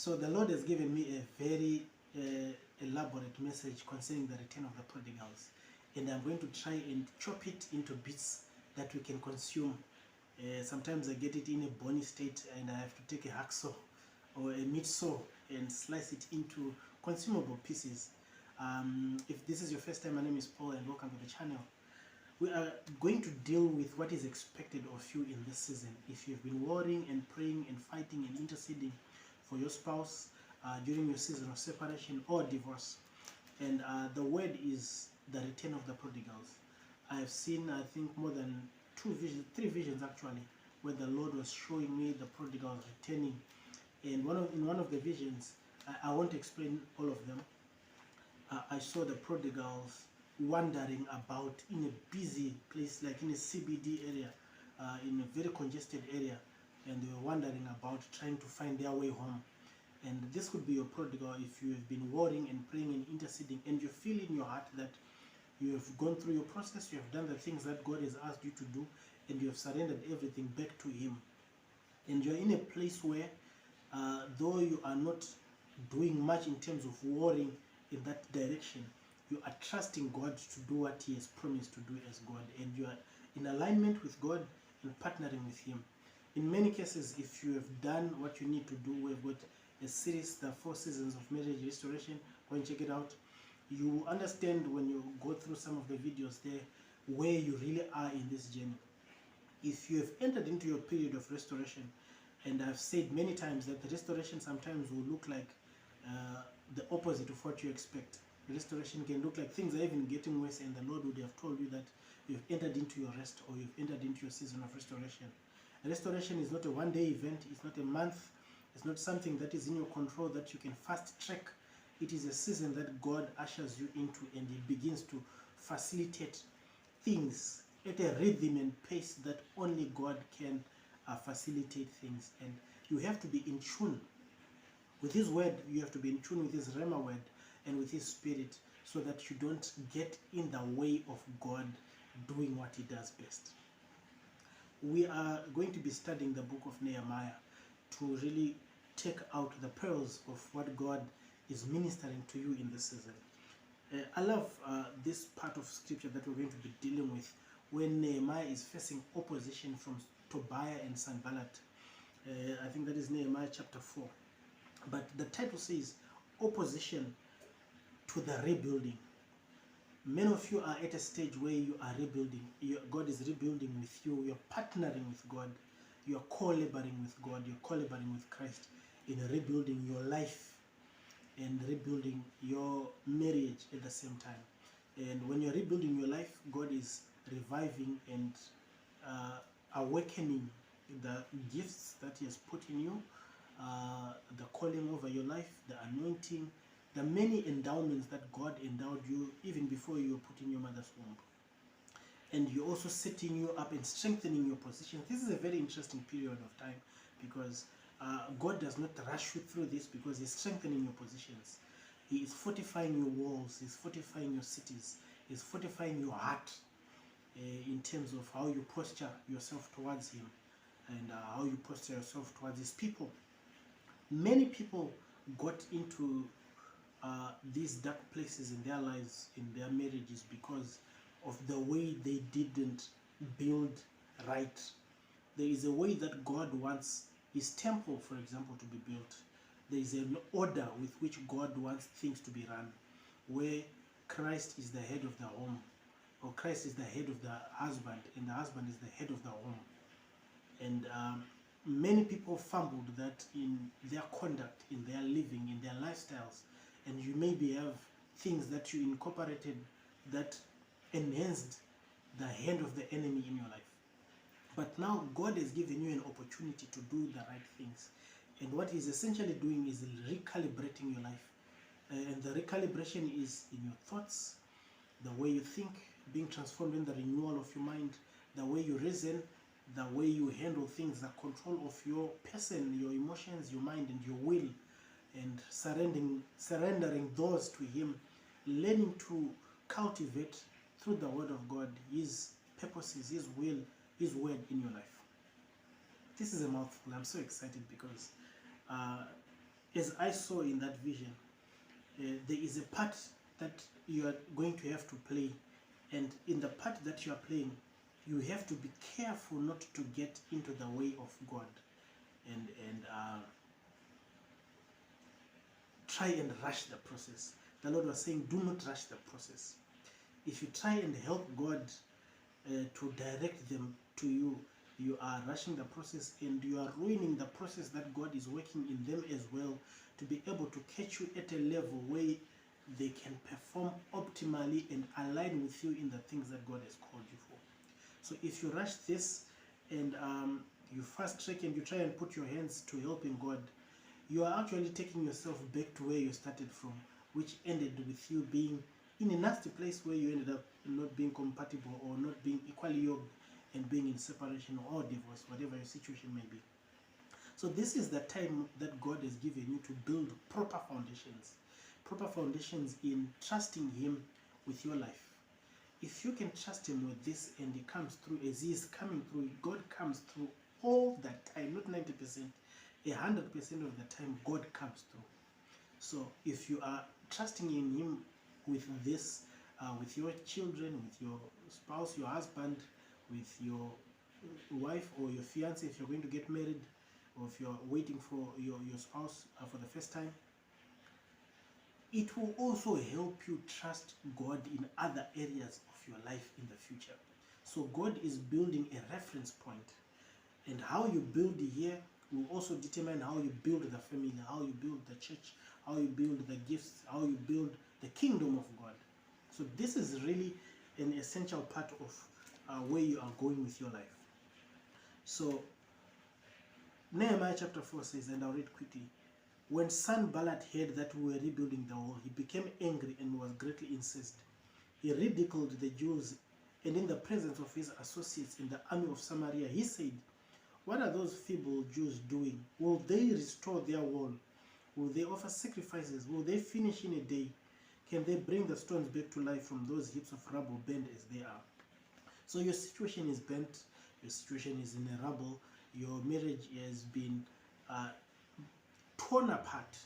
So the Lord has given me a very elaborate message concerning the return of the prodigals, and I'm going to try and chop it into bits that we can consume. Sometimes I get it in a bony state and I have to take a hacksaw or a meat saw and slice it into consumable pieces. If this is your first time, my name is Paul and welcome to the channel. We are going to deal with what is expected of you in this season. If you've been worrying and praying and fighting and interceding for your spouse during your season of separation or divorce, and the word is the return of the prodigals. I have seen, I think, more than three visions actually, where the Lord was showing me the prodigals returning. And in one of the visions, I won't explain all of them. I saw the prodigals wandering about in a busy place, like in a CBD area, in a very congested area, and they were wandering about trying to find their way home. And this could be your prodigal if you have been worrying and praying and interceding, and you feel in your heart that you have gone through your process, you have done the things that God has asked you to do, and you have surrendered everything back to Him. And you're in a place where, though you are not doing much in terms of worrying in that direction, you are trusting God to do what He has promised to do as God, and you are in alignment with God and partnering with Him. In many cases, if you have done what you need to do, we've got a series, the 4 seasons of marriage restoration. Go and check it out. You understand when you go through some of the videos there where you really are in this journey. If you have entered into your period of restoration, and I've said many times that the restoration sometimes will look like the opposite of what you expect. The restoration can look like things are even getting worse, and the Lord would have told you that you've entered into your rest, or you've entered into your season of restoration. Restoration is not a one-day event, it's not a month, it's not something that is in your control that you can fast track. It is a season that God ushers you into, and He begins to facilitate things at a rhythm and pace that only God can facilitate things. And you have to be in tune with His word, you have to be in tune with His Rhema word and with His Spirit, so that you don't get in the way of God doing what He does best. We are going to be studying the book of Nehemiah to really take out the pearls of what God is ministering to you in this season. I love this part of scripture that we're going to be dealing with, when Nehemiah is facing opposition from Tobiah and Sanballat. I think that is Nehemiah chapter 4. But the title says, opposition to the rebuilding. Many of you are at a stage where you are rebuilding. God is rebuilding with you. You're partnering with God. You're collaborating with God. You're collaborating with Christ in rebuilding your life and rebuilding your marriage at the same time. And when you're rebuilding your life, God is reviving and awakening the gifts that He has put in you, the calling over your life, the anointing, the many endowments that God endowed you even before you were put in your mother's womb. And You're also setting you up and strengthening your position. This is a very interesting period of time, because God does not rush you through this, because He's strengthening your positions. He is fortifying your walls, He's fortifying your cities, He's fortifying your heart in terms of how you posture yourself towards Him, and how you posture yourself towards His people. Many people got into these dark places in their lives, in their marriages, because of the way they didn't build right. There is a way that God wants His temple, for example, to be built. There is an order with which God wants things to be run, where Christ is the head of the home, or Christ is the head of the husband, and the husband is the head of the home. And many people fumbled that in their conduct, in their living, in their lifestyles. And you maybe have things that you incorporated that enhanced the hand of the enemy in your life. But now God has given you an opportunity to do the right things. And what He's essentially doing is recalibrating your life. And the recalibration is in your thoughts, the way you think, being transformed in the renewal of your mind, the way you reason, the way you handle things, the control of your person, your emotions, your mind, and your will, and surrendering those to Him, learning to cultivate through the Word of God His purposes, His will, His word in your life. This is a mouthful. I'm so excited because as I saw in that vision, there is a part that you are going to have to play, and in the part that you are playing, you have to be careful not to get into the way of God, and try and rush the process. The Lord was saying, do not rush the process. If you try and help God to direct them to you, you are rushing the process, and you are ruining the process that God is working in them as well, to be able to catch you at a level where they can perform optimally and align with you in the things that God has called you for. So if you rush this and you fast track and you try and put your hands to helping God, you are actually taking yourself back to where you started from, which ended with you being in a nasty place where you ended up not being compatible or not being equally yoked and being in separation or divorce, whatever your situation may be. So this is the time that God has given you to build proper foundations in trusting Him with your life. If you can trust Him with this and He comes through as He is coming through, God comes through all that time, not 90%, 100% of the time God comes through. So if you are trusting in Him with this, with your children, with your spouse, your husband, with your wife or your fiance, if you're going to get married, or if you're waiting for your spouse for the first time, it will also help you trust God in other areas of your life in the future. So God is building a reference point, and how you build here will also determine how you build the family, how you build the church, how you build the gifts, how you build the kingdom of God. So this is really an essential part of where you are going with your life. So Nehemiah chapter 4 says, and I'll read quickly, when Sanballat heard that we were rebuilding the wall, he became angry and was greatly incensed. He ridiculed the Jews, and in the presence of his associates in the army of Samaria, he said, what are those feeble Jews doing? Will they restore their wall? Will they offer sacrifices? Will they finish in a day? Can they bring the stones back to life from those heaps of rubble bent as they are? So your situation is bent, your situation is in a rubble, your marriage has been torn apart,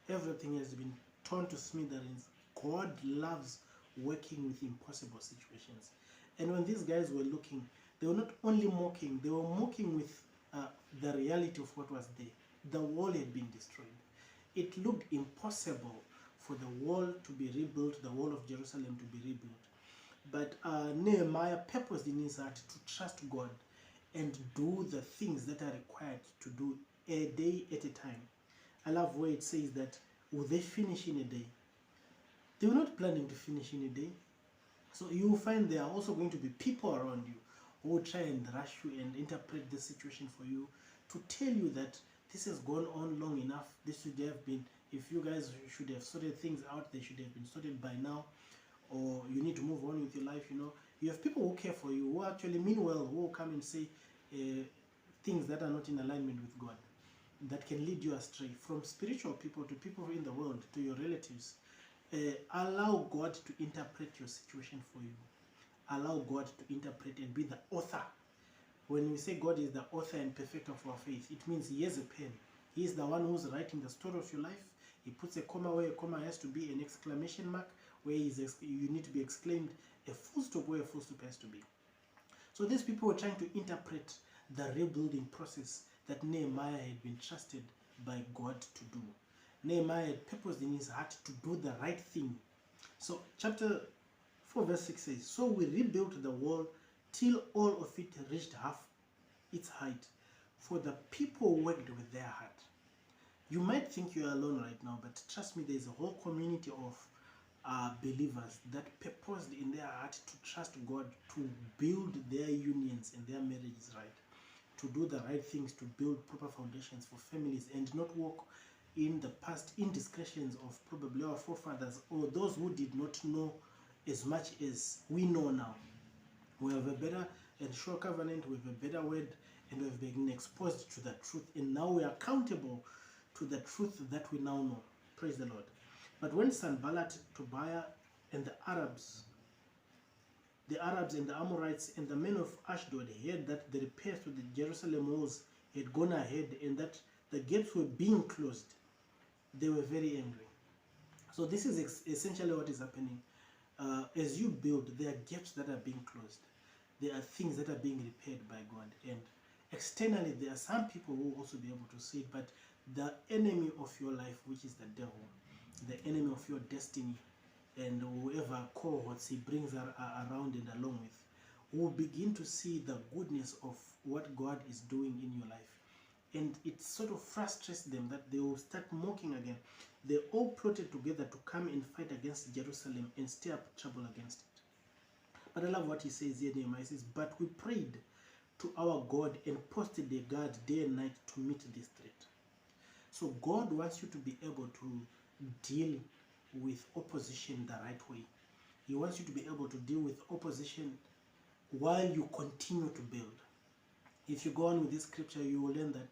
everything has been torn to smithereens. God loves working with impossible situations. And when these guys were looking, they were not only mocking, they were mocking with the reality of what was there. The wall had been destroyed. It looked impossible for the wall to be rebuilt, the wall of Jerusalem to be rebuilt. But Nehemiah purposed in his heart to trust God and do the things that are required to do a day at a time. I love where it says that, will they finish in a day? They were not planning to finish in a day. So you will find there are also going to be people around you who will try and rush you and interpret the situation for you to tell you that this has gone on long enough. This should have been, if you guys should have sorted things out, they should have been sorted by now, or you need to move on with your life. You have people who care for you, who actually mean well, who will come and say things that are not in alignment with God, that can lead you astray, from spiritual people to people in the world to your relatives. Allow God to interpret your situation for you. Allow God to interpret and be the author. When we say God is the author and perfecter of our faith, it means He has a pen. He is the one who's writing the story of your life. He puts a comma where a comma has to be an exclamation mark, where you need to be exclaimed, a full stop where a full stop has to be. So these people were trying to interpret the rebuilding process that Nehemiah had been trusted by God to do. Nehemiah had purposed in his heart to do the right thing. So chapter 4 verse 6 says, so we rebuilt the wall till all of it reached half its height, for the people worked with their heart. You might think you are alone right now, but trust me, there is a whole community of believers that purposed in their heart to trust God to build their unions and their marriages right, to do the right things, to build proper foundations for families, and not walk in the past indiscretions of probably our forefathers or those who did not know as much as we know now. We have a better and sure covenant, we have a better word, and we have been exposed to the truth, and now we are accountable to the truth that we now know. Praise the Lord. But when Sanballat, Tobiah, and the Arabs and the Amorites and the men of Ashdod heard that the repairs to the Jerusalem walls had gone ahead and that the gates were being closed, They were very angry. So this is essentially what is happening. As you build, there are gaps that are being closed. There are things that are being repaired by God. And externally, there are some people who will also be able to see it, but the enemy of your life, which is the devil, the enemy of your destiny, and whoever cohorts he brings around and along with, will begin to see the goodness of what God is doing in your life. And it sort of frustrates them that they will start mocking again. They all plotted together to come and fight against Jerusalem and stir up trouble against it. But I love what he says here, Nehemiah says, but we prayed to our God and posted a guard day and night to meet this threat. So God wants you to be able to deal with opposition the right way. He wants you to be able to deal with opposition while you continue to build. If you go on with this scripture, you will learn that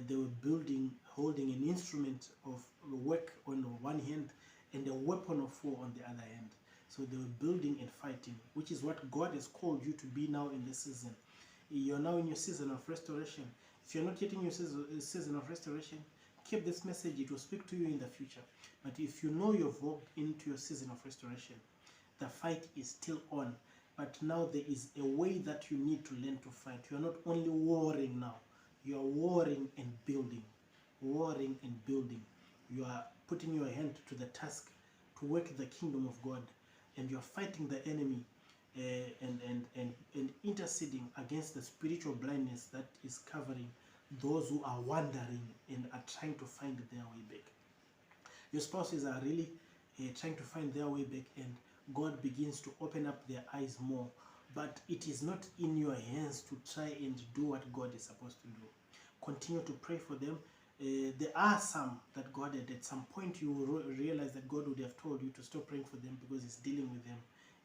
they were building, holding an instrument of work on one hand and a weapon of war on the other hand. So they were building and fighting, which is what God has called you to be now in this season. You're now in your season of restoration. If you're not yet in your season of restoration, keep this message. It will speak to you in the future. But if you know you've walked into your season of restoration, the fight is still on. But now there is a way that you need to learn to fight. You are not only warring now. You are warring and building. Warring and building. You are putting your hand to the task to work the kingdom of God. And you are fighting the enemy and interceding against the spiritual blindness that is covering those who are wandering and are trying to find their way back. Your spouses are really trying to find their way back, and God begins to open up their eyes more. But it is not in your hands to try and do what God is supposed to do. Continue to pray for them. There are some that God at some point you will realize that God would have told you to stop praying for them because He's dealing with them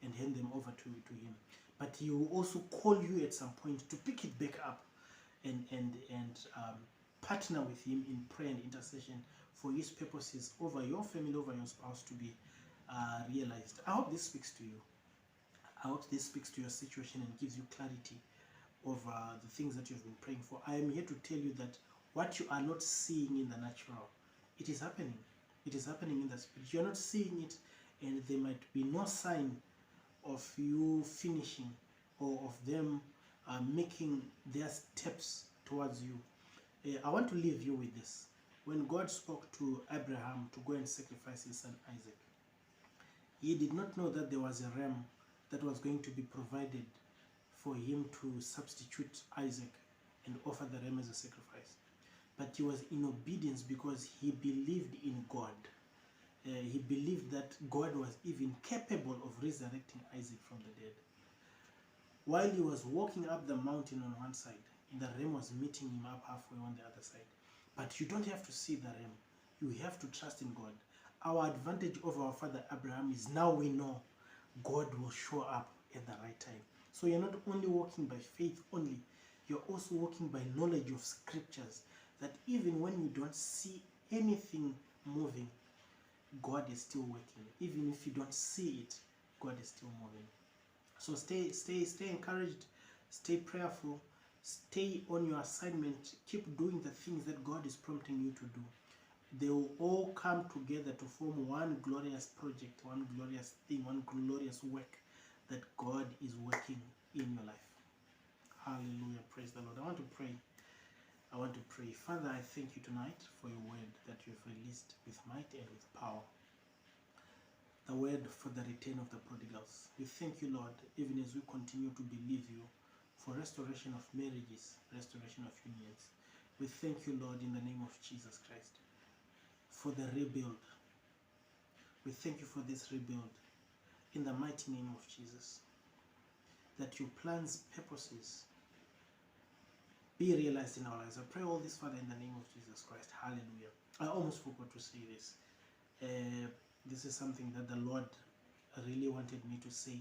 and hand them over to Him. But He will also call you at some point to pick it back up and partner with Him in prayer and intercession for His purposes over your family, over your spouse to be realized. I hope this speaks to you. I hope this speaks to your situation and gives you clarity over the things that you've been praying for. I am here to tell you that what you are not seeing in the natural, it is happening. It is happening in the spirit. You're not seeing it, and there might be no sign of you finishing or of them making their steps towards you. I want to leave you with this. When God spoke to Abraham to go and sacrifice his son Isaac, he did not know that there was a ram that was going to be provided for him to substitute Isaac and offer the ram as a sacrifice. But he was in obedience because he believed in God. He believed that God was even capable of resurrecting Isaac from the dead. While he was walking up the mountain on one side, the ram was meeting him up halfway on the other side. But you don't have to see the ram. You have to trust in God. Our advantage over our father Abraham is now we know God will show up at the right time. So you're not only walking by faith only, you're also walking by knowledge of scriptures, that even when you don't see anything moving, God is still working. Even if you don't see it, God is still moving. So stay encouraged, stay prayerful, stay on your assignment, keep doing the things that God is prompting you to do. They will all come together to form one glorious project, one glorious thing, one glorious work that God is working in your life. Hallelujah. Praise the Lord. I want to pray. Father, I thank you tonight for your word that you have released with might and with power. The word for the return of the prodigals. We thank you, Lord, even as we continue to believe you for restoration of marriages, restoration of unions. We thank you, Lord, in the name of Jesus Christ, for the rebuild. We thank you for this rebuild in the mighty name of Jesus, that your plans, purposes be realized in our lives. I pray all this, Father, in the name of Jesus Christ. Hallelujah. I almost forgot to say this. This is something that the Lord really wanted me to say.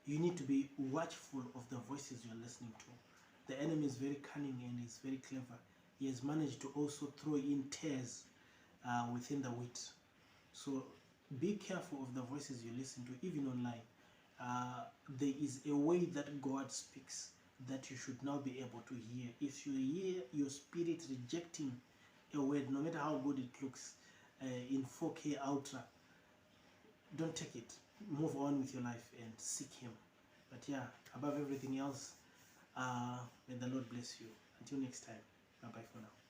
You need to be watchful of the voices you're listening to. The enemy is very cunning and he's very clever. He has managed to also throw in tares within the wheat. So be careful of the voices you listen to, even online. There is a way that God speaks that you should now be able to hear. If you hear your spirit rejecting a word, no matter how good it looks, in 4K Ultra, don't take it. Move on with your life and seek Him. But yeah, above everything else, may the Lord bless you. Until next time, bye bye for now.